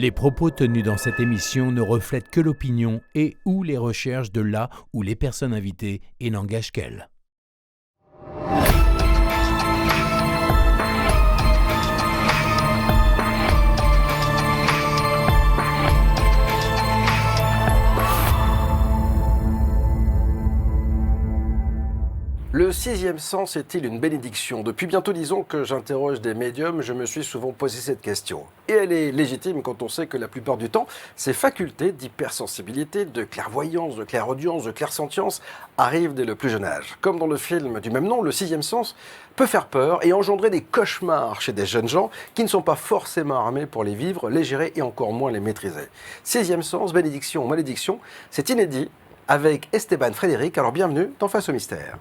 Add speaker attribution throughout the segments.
Speaker 1: Les propos tenus dans cette émission ne reflètent que l'opinion et ou les recherches de la ou les personnes invitées et n'engagent qu'elles.
Speaker 2: Le sixième sens est-il une bénédiction ? Depuis bientôt 10 ans que j'interroge des médiums, je me suis souvent posé cette question. Et elle est légitime quand on sait que la plupart du temps, ces facultés d'hypersensibilité, de clairvoyance, de clairaudience, de clairsentience arrivent dès le plus jeune âge. Comme dans le film du même nom, le sixième sens peut faire peur et engendrer des cauchemars chez des jeunes gens qui ne sont pas forcément armés pour les vivre, les gérer et encore moins les maîtriser. Sixième sens, bénédiction ou malédiction, c'est inédit avec Esteban Frédéric. Alors bienvenue dans Face au Mystère.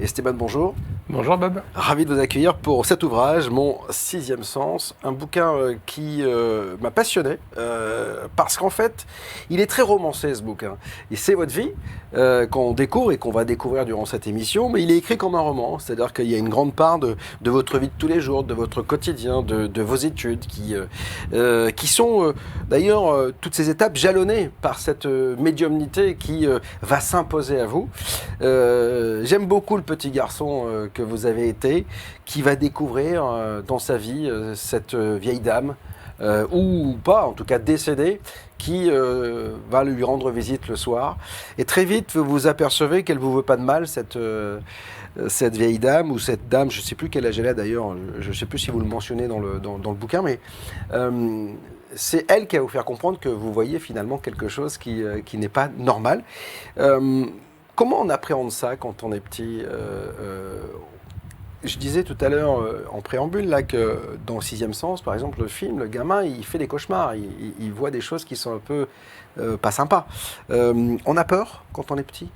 Speaker 2: Esteban, bonjour.
Speaker 3: Bonjour Bob.
Speaker 2: Ravi de vous accueillir pour cet ouvrage, Mon sixième sens, un bouquin qui m'a passionné parce qu'en fait, il est très romancé ce bouquin. Et c'est votre vie qu'on découvre et qu'on va découvrir durant cette émission, mais il est écrit comme un roman, c'est-à-dire qu'il y a une grande part de votre vie de tous les jours, de votre quotidien, de vos études qui sont d'ailleurs toutes ces étapes jalonnées par cette médiumnité qui va s'imposer à vous. J'aime beaucoup le petit garçon que vous avez été, qui va découvrir dans sa vie cette vieille dame, ou pas, en tout cas décédée, qui va lui rendre visite le soir. Et très vite, vous vous apercevez qu'elle ne vous veut pas de mal, cette vieille dame, ou cette dame, je ne sais plus quel âge elle a d'ailleurs, je ne sais plus si vous le mentionnez dans le bouquin, mais c'est elle qui va vous faire comprendre que vous voyez finalement quelque chose qui n'est pas normal. Comment on appréhende ça quand on est petit ? Je disais tout à l'heure en préambule là, que dans le sixième sens, par exemple, le film, le gamin, il fait des cauchemars, il voit des choses qui sont un peu pas sympas. On a peur quand on est petit ?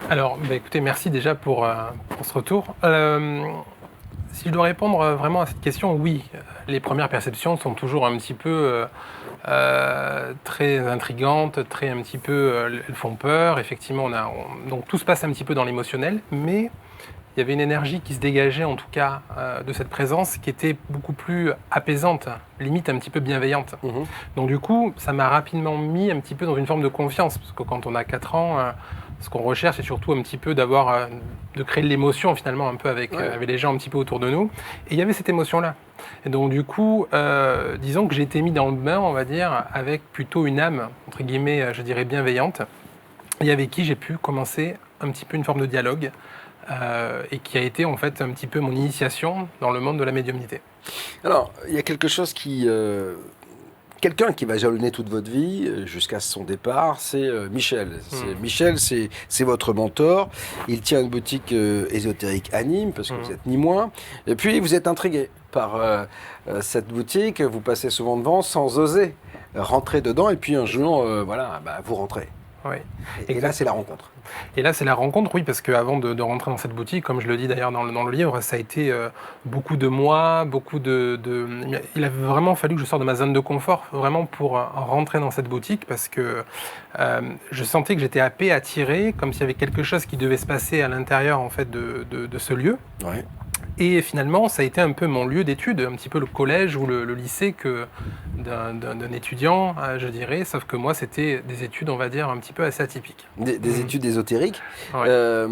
Speaker 3: Alors, écoutez, merci déjà pour ce retour. Si je dois répondre vraiment à cette question, oui, les premières perceptions sont toujours un petit peu très intrigantes, elles font peur. Effectivement, donc tout se passe un petit peu dans l'émotionnel, mais il y avait une énergie qui se dégageait en tout cas de cette présence qui était beaucoup plus apaisante, limite un petit peu bienveillante. Mmh. Donc du coup, ça m'a rapidement mis un petit peu dans une forme de confiance, parce que quand on a 4 ans, ce qu'on recherche, c'est surtout un petit peu de créer de l'émotion finalement un peu avec les gens un petit peu autour de nous. Et il y avait cette émotion-là. Et donc du coup, disons que j'ai été mis dans le bain, on va dire, avec plutôt une âme, entre guillemets, je dirais bienveillante, et avec qui j'ai pu commencer un petit peu une forme de dialogue, et qui a été en fait un petit peu mon initiation dans le monde de la médiumnité.
Speaker 2: Alors, il y a quelque chose quelqu'un qui va jalonner toute votre vie jusqu'à son départ, c'est Michel. Michel, c'est votre mentor. Il tient une boutique ésotérique à Nîmes, parce que vous êtes Nîmois. Et puis, vous êtes intrigué par cette boutique. Vous passez souvent devant sans oser rentrer dedans. Et puis, un jour, vous rentrez.
Speaker 3: Oui.
Speaker 2: Et là, c'est la rencontre.
Speaker 3: Et là, c'est la rencontre, oui, parce qu'avant de rentrer dans cette boutique, comme je le dis d'ailleurs dans le livre, ça a été beaucoup de mois, il a vraiment fallu que je sorte de ma zone de confort, vraiment pour rentrer dans cette boutique, parce que je sentais que j'étais happé, attiré, comme s'il y avait quelque chose qui devait se passer à l'intérieur en fait de ce lieu. Ouais. Et finalement, ça a été un peu mon lieu d'étude, un petit peu le collège ou le lycée d'un étudiant, je dirais, sauf que moi, c'était des études, on va dire, un petit peu assez atypiques.
Speaker 2: Des études ésotériques.
Speaker 3: Ouais.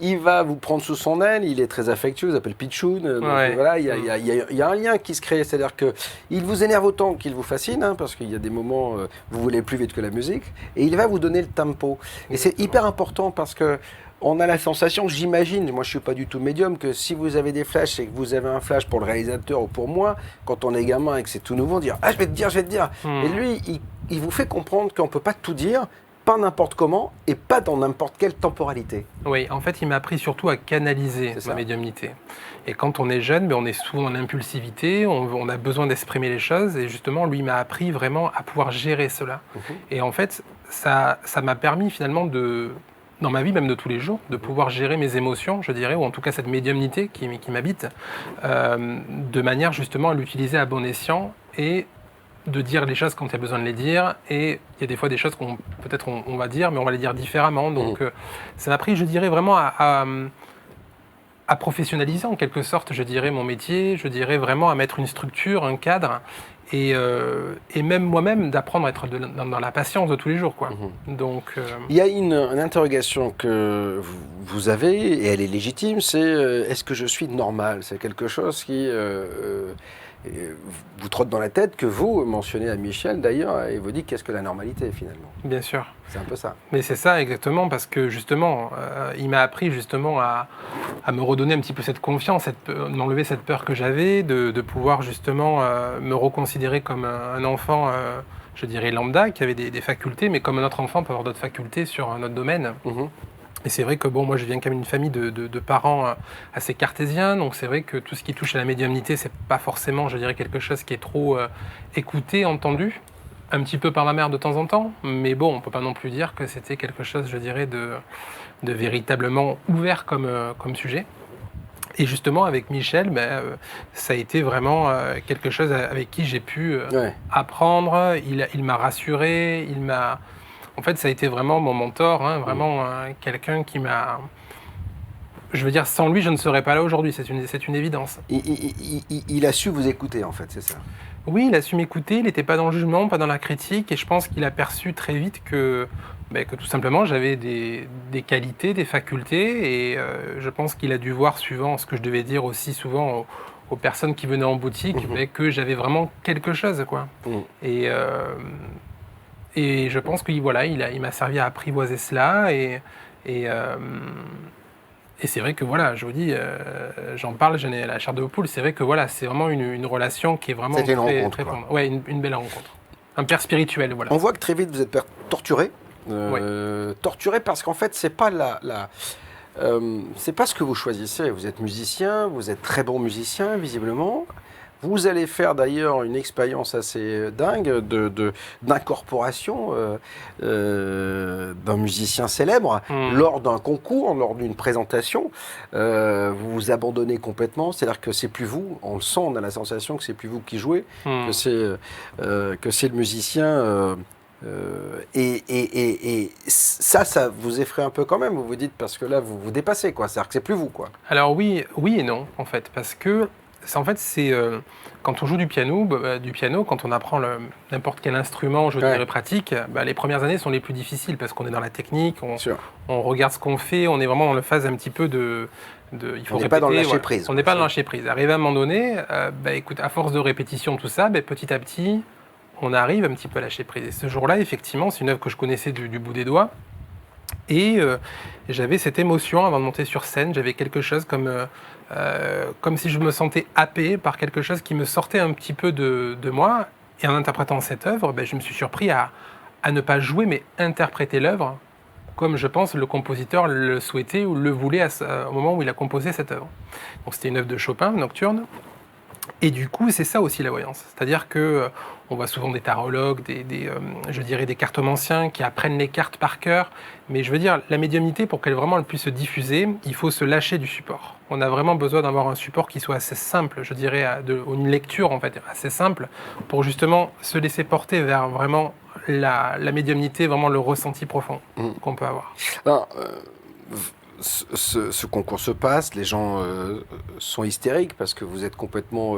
Speaker 2: Il va vous prendre sous son aile, il est très affectueux, il s'appelle Pichoun. Voilà, il y a un lien qui se crée, c'est-à-dire qu'il vous énerve autant qu'il vous fascine, parce qu'il y a des moments, vous voulez plus vite que la musique, et il va vous donner le tempo. Et c'est hyper important parce que on a la sensation, j'imagine, moi je ne suis pas du tout médium, que si vous avez des flashs et que vous avez un flash pour le réalisateur ou pour moi, quand on est gamin et que c'est tout nouveau, on dit « Ah, je vais te dire ». Et lui, il vous fait comprendre qu'on ne peut pas tout dire, pas n'importe comment et pas dans n'importe quelle temporalité.
Speaker 3: Oui, en fait, il m'a appris surtout à canaliser ma médiumnité. Et quand on est jeune, on est souvent en impulsivité, on a besoin d'exprimer les choses. Et justement, lui m'a appris vraiment à pouvoir gérer cela. Et en fait, ça m'a permis finalement dans ma vie même de tous les jours, de pouvoir gérer mes émotions, je dirais, ou en tout cas cette médiumnité qui m'habite, de manière justement à l'utiliser à bon escient et de dire les choses quand il y a besoin de les dire, et il y a des fois des choses qu'on peut-être on va dire, mais on va les dire différemment. Donc ça m'a pris, je dirais, vraiment à professionnaliser en quelque sorte, je dirais, mon métier, je dirais vraiment à mettre une structure, un cadre, et même moi-même d'apprendre à être dans la patience de tous les jours, quoi. Donc,
Speaker 2: il y a une interrogation que vous avez, et elle est légitime, c'est est-ce que je suis normal? C'est quelque chose qui vous trotte dans la tête, que vous mentionnez à Michel d'ailleurs, et vous dites qu'est-ce que la normalité finalement?
Speaker 3: bien sûr.
Speaker 2: C'est un peu ça.
Speaker 3: Mais c'est ça exactement, parce que justement, il m'a appris justement à me redonner un petit peu cette confiance, m'enlever cette peur que j'avais, de pouvoir justement me reconsidérer comme un enfant, je dirais lambda, qui avait des facultés, mais comme un autre enfant peut avoir d'autres facultés sur un autre domaine. Et c'est vrai que bon, moi je viens quand même d'une famille de parents assez cartésiens, donc c'est vrai que tout ce qui touche à la médiumnité, c'est pas forcément, je dirais, quelque chose qui est trop écouté, entendu, un petit peu par ma mère de temps en temps, mais bon, on peut pas non plus dire que c'était quelque chose, je dirais, de véritablement ouvert comme sujet. Et justement, avec Michel, ça a été vraiment quelque chose avec qui j'ai pu apprendre. Il m'a rassuré, En fait, ça a été vraiment mon mentor, hein, vraiment quelqu'un qui m'a... Je veux dire, sans lui, je ne serais pas là aujourd'hui, c'est une évidence.
Speaker 2: Il a su vous écouter, en fait, c'est ça?
Speaker 3: Oui, il a su m'écouter, il n'était pas dans le jugement, pas dans la critique, et je pense qu'il a perçu très vite que tout simplement, j'avais des qualités, des facultés, et je pense qu'il a dû voir, suivant ce que je devais dire aussi souvent aux personnes qui venaient en boutique, que j'avais vraiment quelque chose, quoi. Et je pense qu'il m'a servi à apprivoiser cela, et c'est vrai que voilà, je vous dis, j'en parle, j'en ai la chair de poule, c'est vrai que voilà, c'est vraiment une relation qui est vraiment
Speaker 2: C'était une rencontre, quoi.
Speaker 3: Ouais, une belle rencontre. Un père spirituel, voilà.
Speaker 2: On voit que très vite vous êtes torturé. Torturé parce qu'en fait, c'est pas c'est pas ce que vous choisissez. Vous êtes musicien, vous êtes très bon musicien, visiblement. Vous allez faire d'ailleurs une expérience assez dingue d'incorporation d'un musicien célèbre lors d'un concours, lors d'une présentation. Vous vous abandonnez complètement, c'est-à-dire que c'est plus vous, on le sent, on a la sensation que c'est plus vous qui jouez, que c'est le musicien. Et ça vous effraie un peu quand même, vous vous dites, parce que là vous vous dépassez, quoi. C'est-à-dire que c'est plus vous, quoi.
Speaker 3: Alors oui et non, en fait, parce que c'est quand on joue du piano, quand on apprend n'importe quel instrument, je dirais pratique, les premières années sont les plus difficiles parce qu'on est dans la technique, on regarde ce qu'on fait, on est vraiment dans la phase un petit peu il faut
Speaker 2: on n'est pas dans le lâcher prise.
Speaker 3: On n'est pas dans le lâcher prise. Arrivé à un moment donné, écoute, à force de répétition, tout ça, petit à petit, on arrive un petit peu à lâcher prise. Et ce jour-là, effectivement, c'est une œuvre que je connaissais du bout des doigts. Et j'avais cette émotion avant de monter sur scène, j'avais quelque chose comme si je me sentais happé par quelque chose qui me sortait un petit peu de moi. Et en interprétant cette œuvre, je me suis surpris à ne pas jouer, mais interpréter l'œuvre comme je pense le compositeur le souhaitait ou le voulait au moment où il a composé cette œuvre. Donc c'était une œuvre de Chopin, nocturne. Et du coup, c'est ça aussi la voyance. C'est-à-dire que on voit souvent des tarologues, je dirais des cartomanciens qui apprennent les cartes par cœur. Mais je veux dire, la médiumnité, pour qu'elle vraiment puisse se diffuser, il faut se lâcher du support. On a vraiment besoin d'avoir un support qui soit assez simple, je dirais, une lecture en fait assez simple, pour justement se laisser porter vers vraiment la médiumnité, vraiment le ressenti profond qu'on peut avoir.
Speaker 2: Alors, ce concours se passe, les gens sont hystériques parce que vous êtes complètement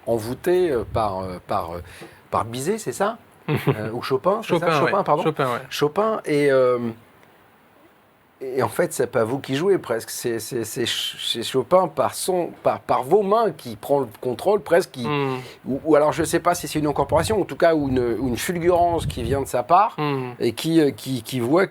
Speaker 2: envoûté par Bizet, c'est ça? Ou Chopin?
Speaker 3: Chopin,
Speaker 2: pardon.
Speaker 3: Chopin, ouais.
Speaker 2: Chopin, et en fait, c'est pas vous qui jouez presque, c'est Chopin par vos mains qui prend le contrôle presque, ou alors je sais pas si c'est une incorporation, en tout cas une fulgurance qui vient de sa part et qui voit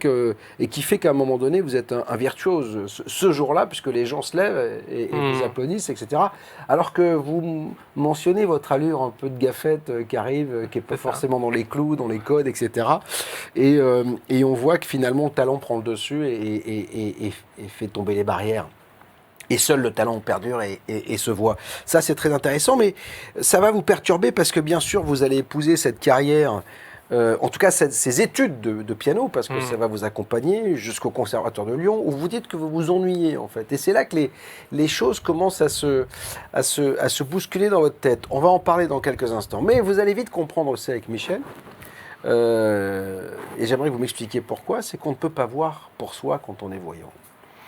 Speaker 2: et qui fait qu'à un moment donné vous êtes un virtuose ce jour-là, puisque les gens se lèvent et vous applaudissent, etc. Alors que vous mentionnez votre allure un peu de gaffette qui arrive, qui est pas forcément dans les clous, dans les codes, etc. Et on voit que finalement le talent prend le dessus et fait tomber les barrières. Et seul le talent perdure et se voit. Ça, c'est très intéressant, mais ça va vous perturber parce que, bien sûr, vous allez épouser cette carrière en tout cas ces études de piano, parce que ça va vous accompagner jusqu'au Conservatoire de Lyon, où vous dites que vous vous ennuyez en fait. Et c'est là que les choses commencent à se bousculer dans votre tête. On va en parler dans quelques instants. Mais vous allez vite comprendre aussi avec Michel, et j'aimerais que vous m'expliquiez pourquoi, c'est qu'on ne peut pas voir pour soi quand on est voyant.